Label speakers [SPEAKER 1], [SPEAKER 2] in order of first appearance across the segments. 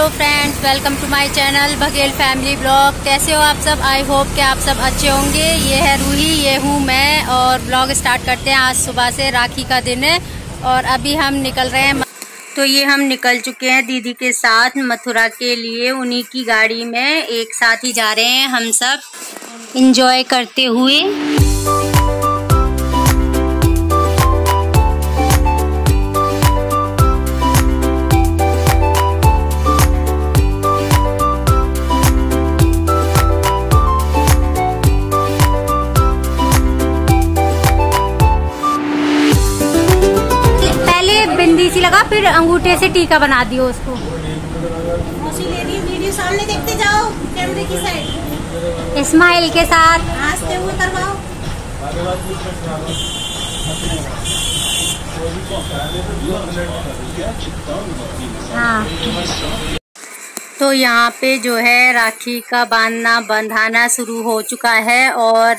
[SPEAKER 1] Hello friends, welcome to my channel Baghel family blog. कैसे हो आप सब? आई होप कि आप सब अच्छे होंगे। ये है रूही, ये हूँ मैं और ब्लॉग स्टार्ट करते हैं। आज सुबह से राखी का दिन है और अभी हम निकल रहे हैं। तो ये हम निकल चुके हैं दीदी के साथ मथुरा के लिए। उन्हीं की गाड़ी में एक साथ ही जा रहे हैं हम सब एंजॉय करते हुए। बिंदी सी लगा, फिर अंगूठे से टीका बना दियो उसको।
[SPEAKER 2] वीडियो सामने देखते जाओ, कैमरे की साइड
[SPEAKER 1] स्माइल के साथ
[SPEAKER 2] हंसते हुए करवाओ।
[SPEAKER 1] हाँ, तो यहाँ पे जो है राखी का बंधाना शुरू हो चुका है और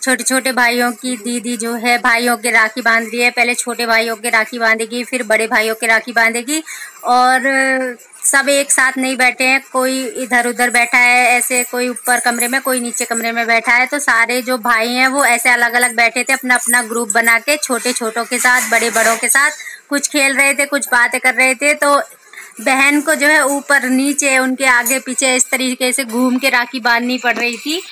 [SPEAKER 1] छोटे छोटे भाइयों की दीदी जो है भाइयों के राखी बांध रही है। पहले छोटे भाइयों के राखी बांधेगी, फिर बड़े भाइयों के राखी बांधेगी। और सब एक साथ नहीं बैठे हैं, कोई इधर उधर बैठा है, ऐसे कोई ऊपर कमरे में, कोई नीचे कमरे में बैठा है। तो सारे जो भाई हैं वो ऐसे अलग अलग बैठे थे, अपना अपना ग्रुप बना के, छोटे छोटों के साथ, बड़े बड़ों के साथ कुछ खेल रहे थे, कुछ बातें कर रहे थे। तो बहन को जो है ऊपर नीचे, उनके आगे पीछे इस तरीके से घूम के राखी बांधनी पड़ रही थी।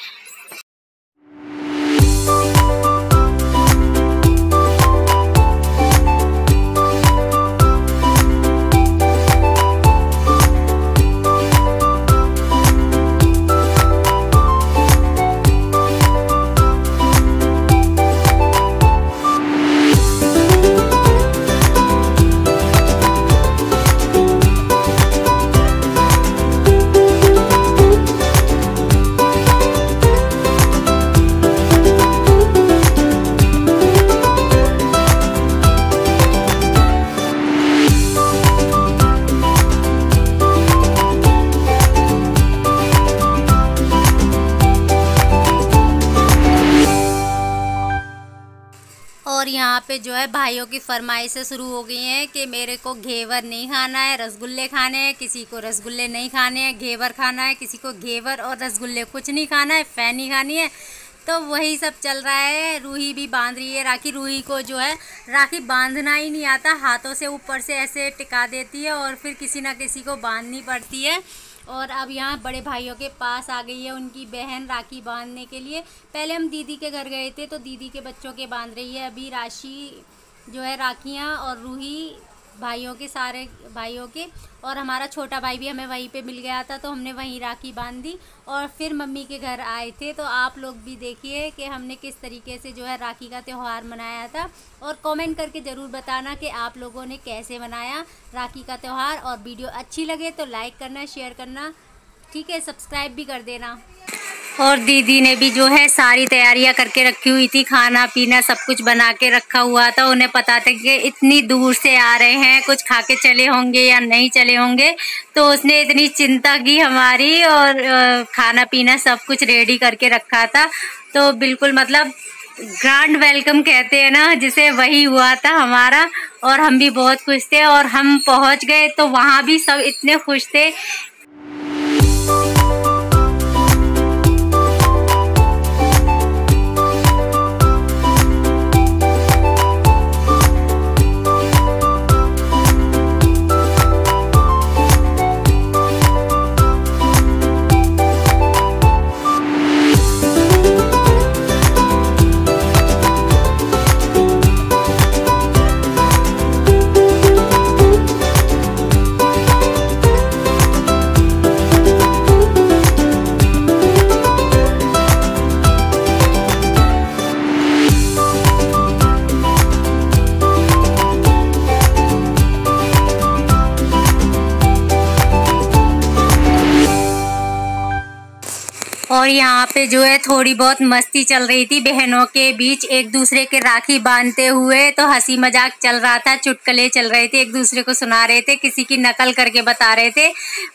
[SPEAKER 1] और यहाँ पे जो है भाइयों की फरमाइशें शुरू हो गई हैं कि मेरे को घेवर नहीं खाना है, रसगुल्ले खाने हैं। किसी को रसगुल्ले नहीं खाने हैं, घेवर खाना है। किसी को घेवर और रसगुल्ले कुछ नहीं खाना है, फैनी खानी है। तो वही सब चल रहा है। रूही भी बांध रही है राखी। रूही को जो है राखी बांधना ही नहीं आता, हाथों से ऊपर से ऐसे टिका देती है और फिर किसी ना किसी को बांधनी पड़ती है। और अब यहाँ बड़े भाइयों के पास आ गई है उनकी बहन राखी बांधने के लिए। पहले हम दीदी के घर गए थे तो दीदी के बच्चों के बांध रही है अभी राशि जो है राखियाँ, और रूही भाइयों के, सारे भाइयों के। और हमारा छोटा भाई भी हमें वहीं पे मिल गया था तो हमने वहीं राखी बांधी और फिर मम्मी के घर आए थे। तो आप लोग भी देखिए कि हमने किस तरीके से जो है राखी का त्यौहार मनाया था और कमेंट करके ज़रूर बताना कि आप लोगों ने कैसे मनाया राखी का त्यौहार। और वीडियो अच्छी लगे तो लाइक करना, शेयर करना, ठीक है, सब्सक्राइब भी कर देना। और दीदी ने भी जो है सारी तैयारियां करके रखी हुई थी, खाना पीना सब कुछ बना के रखा हुआ था। उन्हें पता था कि इतनी दूर से आ रहे हैं, कुछ खा के चले होंगे या नहीं चले होंगे। तो उसने इतनी चिंता की हमारी और खाना पीना सब कुछ रेडी करके रखा था। तो बिल्कुल मतलब ग्रैंड वेलकम कहते हैं ना, जिसे वही हुआ था हमारा। और हम भी बहुत खुश थे और हम पहुँच गए तो वहाँ भी सब इतने खुश थे। और यहाँ पे जो है थोड़ी बहुत मस्ती चल रही थी बहनों के बीच, एक दूसरे के राखी बांधते हुए। तो हंसी मजाक चल रहा था, चुटकुले चल रहे थे, एक दूसरे को सुना रहे थे, किसी की नकल करके बता रहे थे।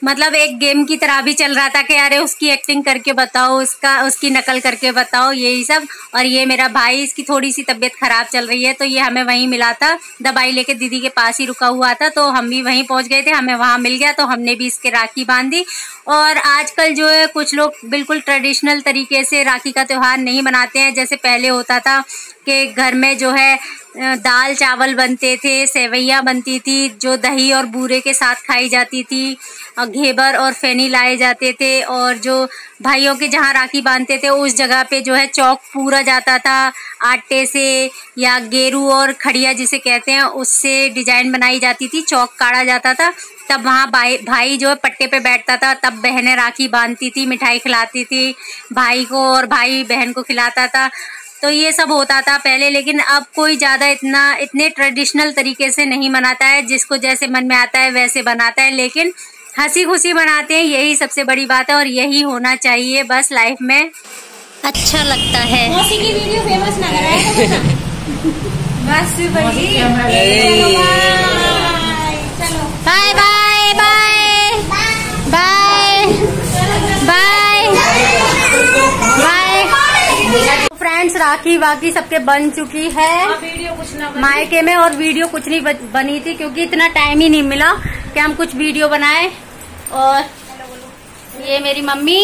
[SPEAKER 1] मतलब एक गेम की तरह भी चल रहा था कि अरे उसकी एक्टिंग करके बताओ, उसकी नकल करके बताओ, यही सब। और ये मेरा भाई, इसकी थोड़ी सी तबीयत खराब चल रही है, तो ये हमें वहीं मिला था, दवाई लेके दीदी के पास ही रुका हुआ था, तो हम भी वहीं पहुँच गए थे, हमें वहाँ मिल गया, तो हमने भी इसके राखी बांधी। और आजकल जो है कुछ लोग बिल्कुल ट्रेडिशनल तरीके से राखी का त्यौहार नहीं मनाते हैं, जैसे पहले होता था कि घर में जो है दाल चावल बनते थे, सेवैयाँ बनती थी जो दही और बूरे के साथ खाई जाती थी, घेवर और फेनी लाए जाते थे, और जो भाइयों के जहाँ राखी बांधते थे उस जगह पे जो है चौक पूरा जाता था आटे से, या गेरू और खड़िया जिसे कहते हैं उससे डिजाइन बनाई जाती थी, चौक काढ़ा जाता था। तब वहाँ भाई जो है पट्टे पे बैठता था, तब बहनें राखी बांधती थी, मिठाई खिलाती थी भाई को और भाई बहन को खिलाता था। तो ये सब होता था पहले, लेकिन अब कोई ज़्यादा इतने ट्रेडिशनल तरीके से नहीं मनाता है, जिसको जैसे मन में आता है वैसे बनाता है, लेकिन हंसी खुशी मनाते हैं, यही सबसे बड़ी बात है और यही होना चाहिए बस लाइफ में, अच्छा लगता है।
[SPEAKER 2] मौसी की वीडियो फेमस ना कराए बस भाई, चलो
[SPEAKER 1] bye bye bye bye bye bye. Friends Rakhi वाकी सबके बन चुकी है
[SPEAKER 2] वीडियो कुछ ना
[SPEAKER 1] मायके में, और वीडियो कुछ नहीं बनी थी क्योंकि इतना टाइम ही नहीं मिला कि हम कुछ वीडियो बनाए। और ये मेरी मम्मी,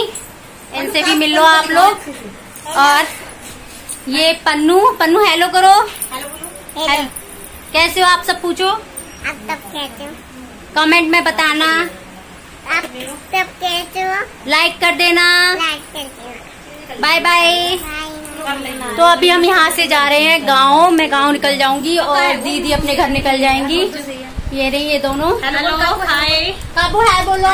[SPEAKER 1] इनसे भी मिल लो आप लोग। और ये पन्नू हेलो करो। हेलो, कैसे हो आप सब पूछो,
[SPEAKER 3] आप सब कैसे हो?
[SPEAKER 1] कमेंट में बताना,
[SPEAKER 3] आप सब कैसे हो?
[SPEAKER 1] लाइक कर देना,
[SPEAKER 3] लाइक कर देना।
[SPEAKER 1] Bye bye.
[SPEAKER 3] बाय।
[SPEAKER 1] तो अभी हम यहाँ से जा रहे हैं गाँव, मैं गाँव निकल जाऊंगी और दीदी अपने घर निकल जाएंगी। ये रही ये दोनों।
[SPEAKER 2] हेलो हाय,
[SPEAKER 1] काबू है बोलो,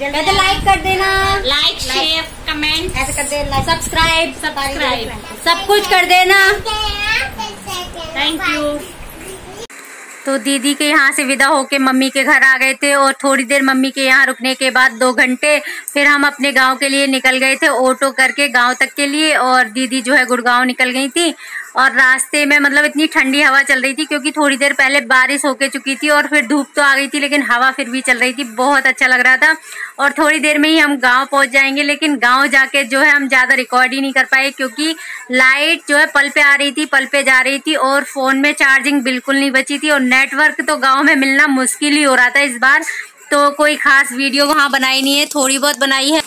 [SPEAKER 1] जल्दी लाइक कर देना,
[SPEAKER 2] लाइक शेयर कमेंट
[SPEAKER 1] ऐसे कर दे, सब्सक्राइब सब कुछ कर देना।
[SPEAKER 2] Thank you.
[SPEAKER 1] तो दीदी के यहाँ से विदा होके मम्मी के घर आ गए थे, और थोड़ी देर मम्मी के यहाँ रुकने के बाद 2 घंटे फिर हम अपने गांव के लिए निकल गए थे, ऑटो करके गांव तक के लिए। और दीदी जो है गुड़गांव निकल गई थी, और रास्ते में मतलब इतनी ठंडी हवा चल रही थी क्योंकि थोड़ी देर पहले बारिश होके चुकी थी, और फिर धूप तो आ गई थी लेकिन हवा फिर भी चल रही थी, बहुत अच्छा लग रहा था। और थोड़ी देर में ही हम गांव पहुंच जाएंगे, लेकिन गांव जाके जो है हम ज़्यादा रिकॉर्ड ही नहीं कर पाए क्योंकि लाइट जो है पल पे आ रही थी, पल पे जा रही थी, और फ़ोन में चार्जिंग बिल्कुल नहीं बची थी, और नेटवर्क तो गाँव में मिलना मुश्किल ही हो रहा था इस बार। तो कोई खास वीडियो वहाँ बनाई नहीं है, थोड़ी बहुत बनाई है,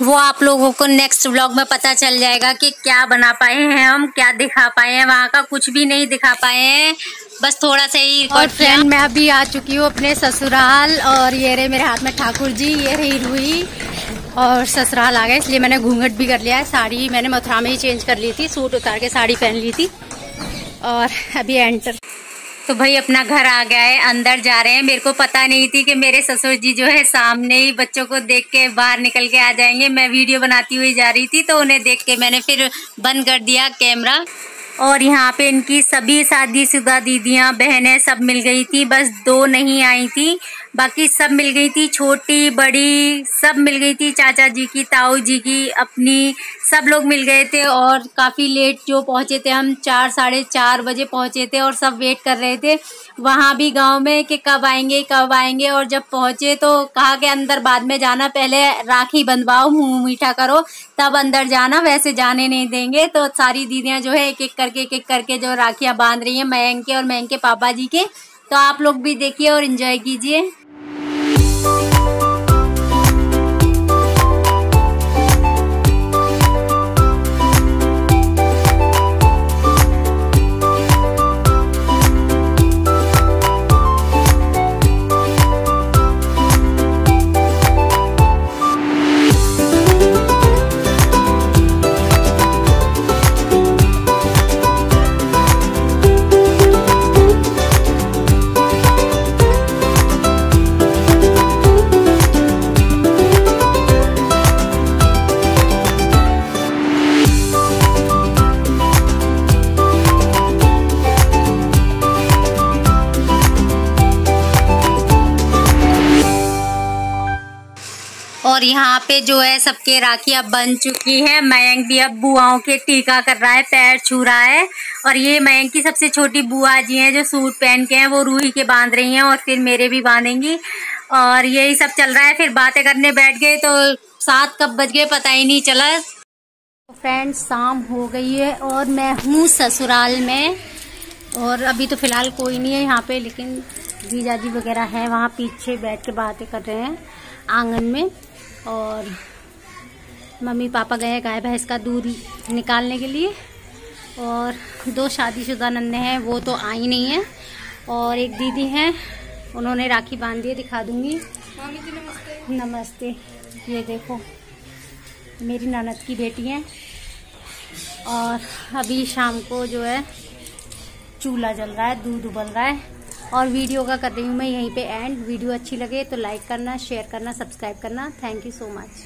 [SPEAKER 1] वो आप लोगों को नेक्स्ट व्लॉग में पता चल जाएगा कि क्या बना पाए हैं हम, क्या दिखा पाए हैं। वहाँ का कुछ भी नहीं दिखा पाए हैं, बस थोड़ा सा ही। और फ्रेंड मैं अभी आ चुकी हूँ अपने ससुराल, और ये रहे मेरे हाथ में ठाकुर जी, ये रही रूही, और ससुराल आ गए, इसलिए मैंने घूंघट भी कर लिया है। साड़ी मैंने मथुरा में ही चेंज कर ली थी, सूट उतार के साड़ी पहन ली थी, और अभी एंटर। तो भाई अपना घर आ गया है, अंदर जा रहे हैं। मेरे को पता नहीं थी कि मेरे ससुर जी जो है सामने ही बच्चों को देख के बाहर निकल के आ जाएंगे। मैं वीडियो बनाती हुई जा रही थी तो उन्हें देख के मैंने फिर बंद कर दिया कैमरा। और यहाँ पे इनकी सभी शादीशुदा दीदियाँ बहनें सब मिल गई थी, बस 2 नहीं आई थी, बाकी सब मिल गई थी, छोटी बड़ी सब मिल गई थी, चाचा जी की, ताऊ जी की, अपनी, सब लोग मिल गए थे। और काफ़ी लेट जो पहुँचे थे हम, 4 साढ़े 4 बजे पहुँचे थे, और सब वेट कर रहे थे वहाँ भी गांव में कि कब आएंगे कब आएंगे। और जब पहुँचे तो कहा कि अंदर बाद में जाना, पहले राखी बंधवाओ, मुँह मीठा करो, तब अंदर जाना, वैसे जाने नहीं देंगे। तो सारी दीदियाँ जो है एक एक करके जो राखियाँ बांध रही हैं, मयंक के और मयंक के पापा जी के। तो आप लोग भी देखिए और एंजॉय कीजिए। और यहाँ पे जो है सबके राखी अब बन चुकी है। मयंक भी अब बुआओं के टीका कर रहा है, पैर छू रहा है। और ये मयंक की सबसे छोटी बुआ जी हैं जो सूट पहन के हैं, वो रूही के बांध रही हैं और फिर मेरे भी बांधेंगी। और यही सब चल रहा है। फिर बातें करने बैठ गए तो 7 कब बज गए पता ही नहीं चला। फ्रेंड्स शाम हो गई है और मैं हूँ ससुराल में। और अभी तो फ़िलहाल कोई नहीं है यहाँ पे, लेकिन जीजाजी वगैरह है वहाँ पीछे बैठ के बातें कर रहे हैं आंगन में। और मम्मी पापा गए गाय भैंस का दूध निकालने के लिए। और 2 शादीशुदा नन्हे हैं, वो तो आई नहीं है। और एक दीदी हैं, उन्होंने राखी बांध दी, दिखा दूंगी। नमस्ते। नमस्ते। ये देखो मेरी ननद की बेटी हैं। और अभी शाम को जो है चूल्हा जल रहा है, दूध उबल रहा है। और वीडियो का कर रही हूँ मैं यहीं पे एंड। वीडियो अच्छी लगे तो लाइक करना, शेयर करना, सब्सक्राइब करना। Thank you so much.